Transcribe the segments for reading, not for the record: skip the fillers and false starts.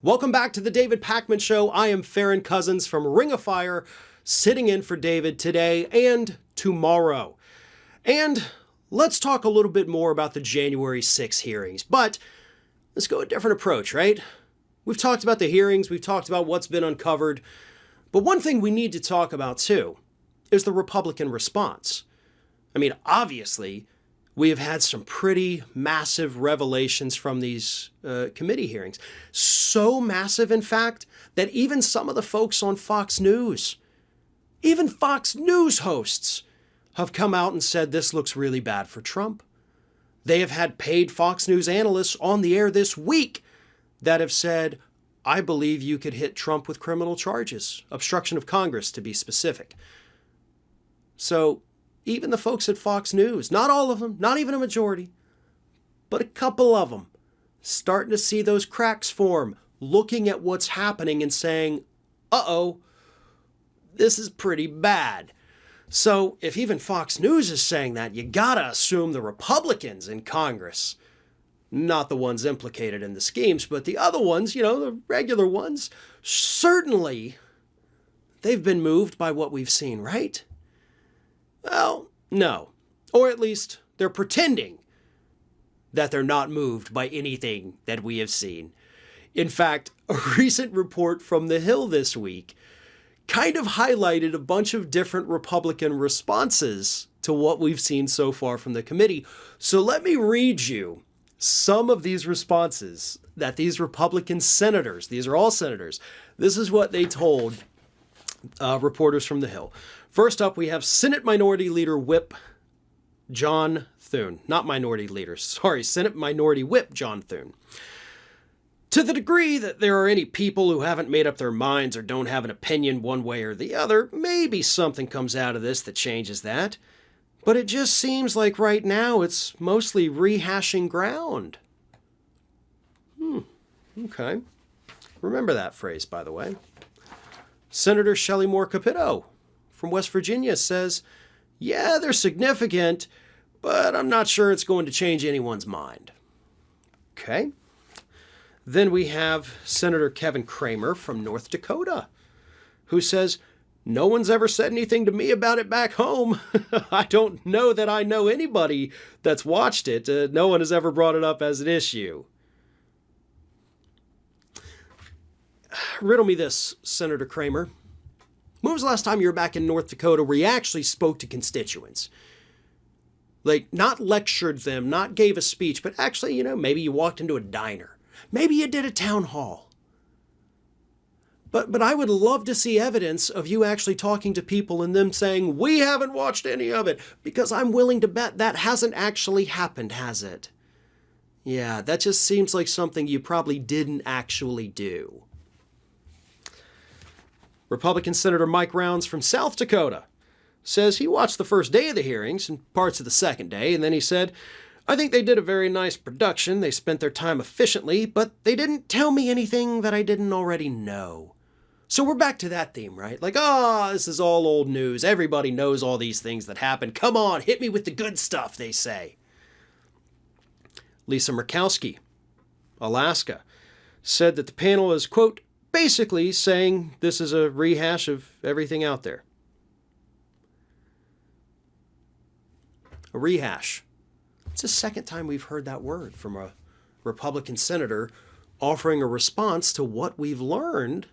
Welcome back to the David Pakman Show. I am Farron Cousins from Ring of Fire, sitting in for David today and tomorrow. And let's talk a little bit more about the January 6 hearings, but let's go a different approach, right? We've talked about the hearings, we've talked about what's been uncovered, but one thing we need to talk about too is the Republican response. I mean, obviously, we have had some pretty massive revelations from these committee hearings. So massive, in fact, that even some of the folks on Fox News, even Fox News hosts, have come out and said this looks really bad for Trump. They have had paid Fox News analysts on the air this week that have said, I believe you could hit Trump with criminal charges, obstruction of Congress to be specific. So even the folks at Fox News, not all of them, not even a majority, but a couple of them, starting to see those cracks form, looking at what's happening and saying, uh-oh, this is pretty bad. So if even Fox News is saying that, you gotta assume the Republicans in Congress, not the ones implicated in the schemes, but the other ones, the regular ones, certainly they've been moved by what we've seen, right? Well, no. Or at least they're pretending that they're not moved by anything that we have seen. In fact, a recent report from The Hill this week kind of highlighted a bunch of different Republican responses to what we've seen so far from the committee. So let me read you some of these responses that these Republican senators, these are all senators, this is what they told reporters from The Hill. First up, we have Senate Minority Leader Whip John Thune. Not Minority Leader, sorry, Senate Minority Whip John Thune. To the degree that there are any people who haven't made up their minds or don't have an opinion one way or the other, maybe something comes out of this that changes that. But it just seems like right now it's mostly rehashing ground. Okay. Remember that phrase, by the way. Senator Shelley Moore Capito from West Virginia says, yeah, they're significant, but I'm not sure it's going to change anyone's mind. Okay. Then we have Senator Kevin Cramer from North Dakota, who says, no one's ever said anything to me about it back home. I don't know that I know anybody that's watched it. No one has ever brought it up as an issue. Riddle me this, Senator Cramer. When was the last time you were back in North Dakota where you actually spoke to constituents? Like, not lectured them, not gave a speech, but actually, maybe you walked into a diner. Maybe you did a town hall. But I would love to see evidence of you actually talking to people and them saying, we haven't watched any of it, because I'm willing to bet that hasn't actually happened, has it? Yeah, that just seems like something you probably didn't actually do. Republican Senator Mike Rounds from South Dakota says he watched the first day of the hearings and parts of the second day, and then he said, I think they did a very nice production. They spent their time efficiently, but they didn't tell me anything that I didn't already know. So we're back to that theme, right? Like, this is all old news. Everybody knows all these things that happen. Come on, hit me with the good stuff, they say. Lisa Murkowski, Alaska, said that the panel is, quote, basically saying this is a rehash of everything out there. A rehash. It's the second time we've heard that word from a Republican senator offering a response to what we've learned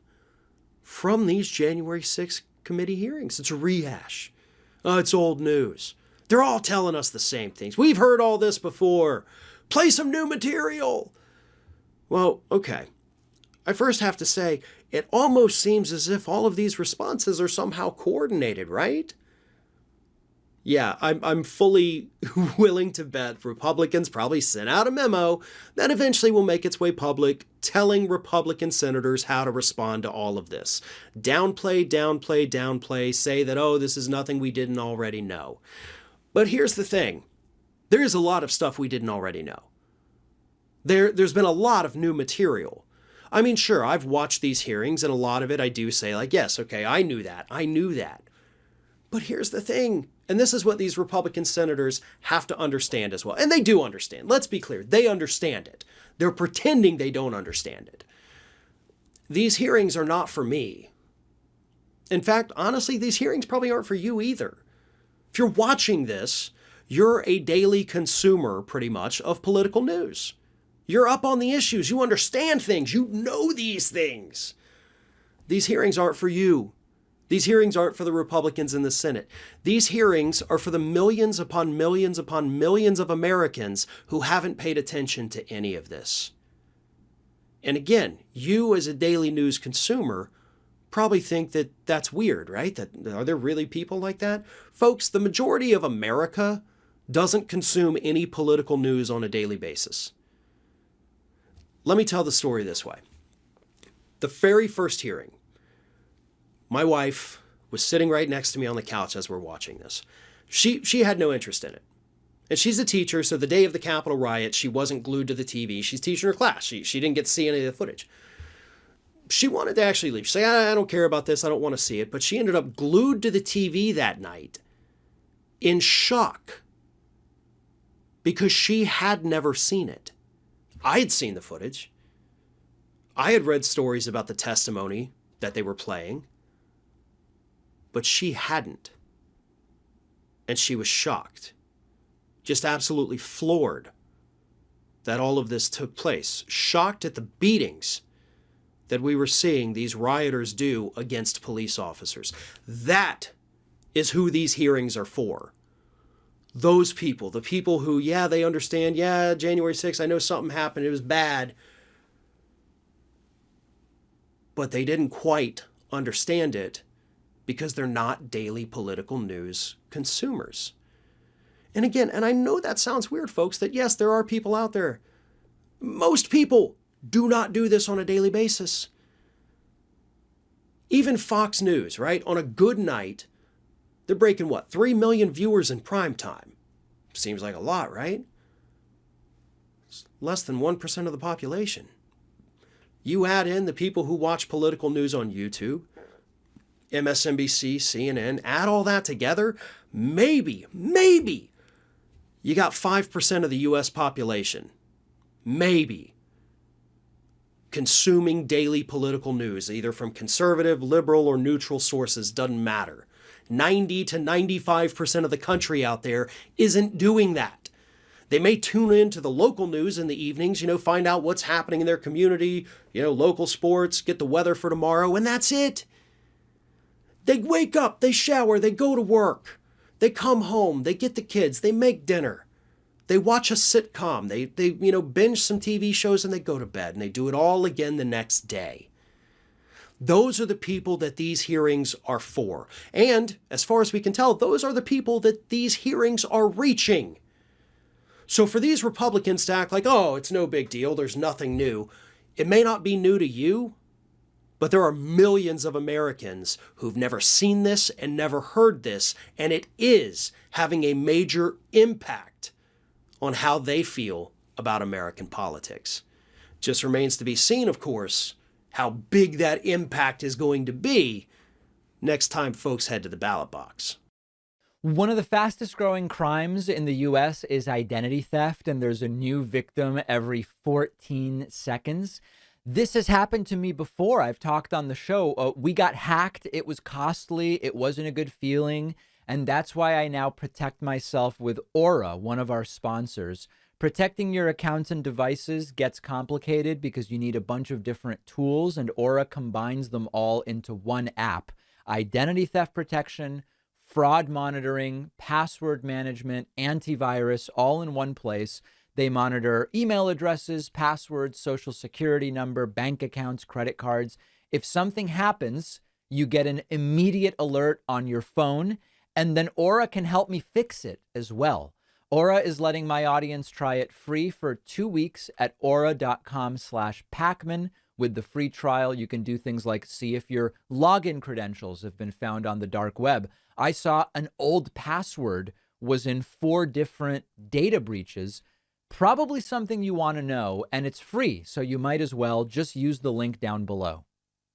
from these January 6th committee hearings. It's a rehash. It's old news. They're all telling us the same things. We've heard all this before. Play some new material. Well, okay. I first have to say, it almost seems as if all of these responses are somehow coordinated, right? Yeah, I'm fully willing to bet Republicans probably sent out a memo that eventually will make its way public, telling Republican senators how to respond to all of this. Downplay, downplay, downplay, say that, this is nothing we didn't already know. But here's the thing. There is a lot of stuff we didn't already know. There's been a lot of new material. I mean, sure, I've watched these hearings, and a lot of it I do say, like, yes, okay, I knew that. But here's the thing, and this is what these Republican senators have to understand as well. And they do understand. Let's be clear. They understand it. They're pretending they don't understand it. These hearings are not for me. In fact, honestly, these hearings probably aren't for you either. If you're watching this, you're a daily consumer, pretty much, of political news. You're up on the issues. You understand things. You know these things. These hearings aren't for you. These hearings aren't for the Republicans in the Senate. These hearings are for the millions upon millions upon millions of Americans who haven't paid attention to any of this. And again, you as a daily news consumer probably think that that's weird, right? That are there really people like that? Folks, the majority of America doesn't consume any political news on a daily basis. Let me tell the story this way. The very first hearing, my wife was sitting right next to me on the couch as we're watching this. She had no interest in it. And she's a teacher, so the day of the Capitol riot, she wasn't glued to the TV. She's teaching her class. She didn't get to see any of the footage. She wanted to actually leave. She said, I don't care about this. I don't want to see it. But she ended up glued to the TV that night in shock because she had never seen it. I had seen the footage. I had read stories about the testimony that they were playing, but she hadn't. And she was shocked, just absolutely floored that all of this took place, shocked at the beatings that we were seeing these rioters do against police officers. That is who these hearings are for. Those people, the people who, yeah, they understand, yeah, January 6th, I know something happened, it was bad, but they didn't quite understand it because they're not daily political news consumers. And again, and I know that sounds weird, folks, that yes, there are people out there. Most people do not do this on a daily basis. Even Fox News, right? On a good night, they're breaking what, 3 million viewers in prime time. Seems like a lot, right? It's less than 1% of the population. You add in the people who watch political news on YouTube, MSNBC, CNN, add all that together, maybe you got 5% of the US population, maybe, consuming daily political news, either from conservative, liberal, or neutral sources, doesn't matter. 90 to 95% of the country out there isn't doing that. They may tune into the local news in the evenings, find out what's happening in their community, local sports, get the weather for tomorrow, and that's it. They wake up, they shower, they go to work, they come home, they get the kids, they make dinner, they watch a sitcom, they binge some TV shows, and they go to bed, and they do it all again the next day. Those are the people that these hearings are for. And as far as we can tell, those are the people that these hearings are reaching. So for these Republicans to act like, oh, it's no big deal, there's nothing new, it may not be new to you, but there are millions of Americans who've never seen this and never heard this, and it is having a major impact on how they feel about American politics. Just remains to be seen, of course, how big that impact is going to be next time folks head to the ballot box. One of the fastest growing crimes in the U.S. is identity theft, and there's a new victim every 14 seconds. This has happened to me before. I've talked on the show. We got hacked. It was costly. It wasn't a good feeling. And that's why I now protect myself with Aura, one of our sponsors. Protecting your accounts and devices gets complicated because you need a bunch of different tools, and Aura combines them all into one app. Identity theft protection, fraud monitoring, password management, antivirus, all in one place. They monitor email addresses, passwords, social security number, bank accounts, credit cards. If something happens, you get an immediate alert on your phone, and then Aura can help me fix it as well. Aura is letting my audience try it free for 2 weeks at aura.com/Pacman. With the free trial, you can do things like see if your login credentials have been found on the dark web. I saw an old password was in 4 different data breaches. Probably something you want to know, and it's free, so you might as well just use the link down below.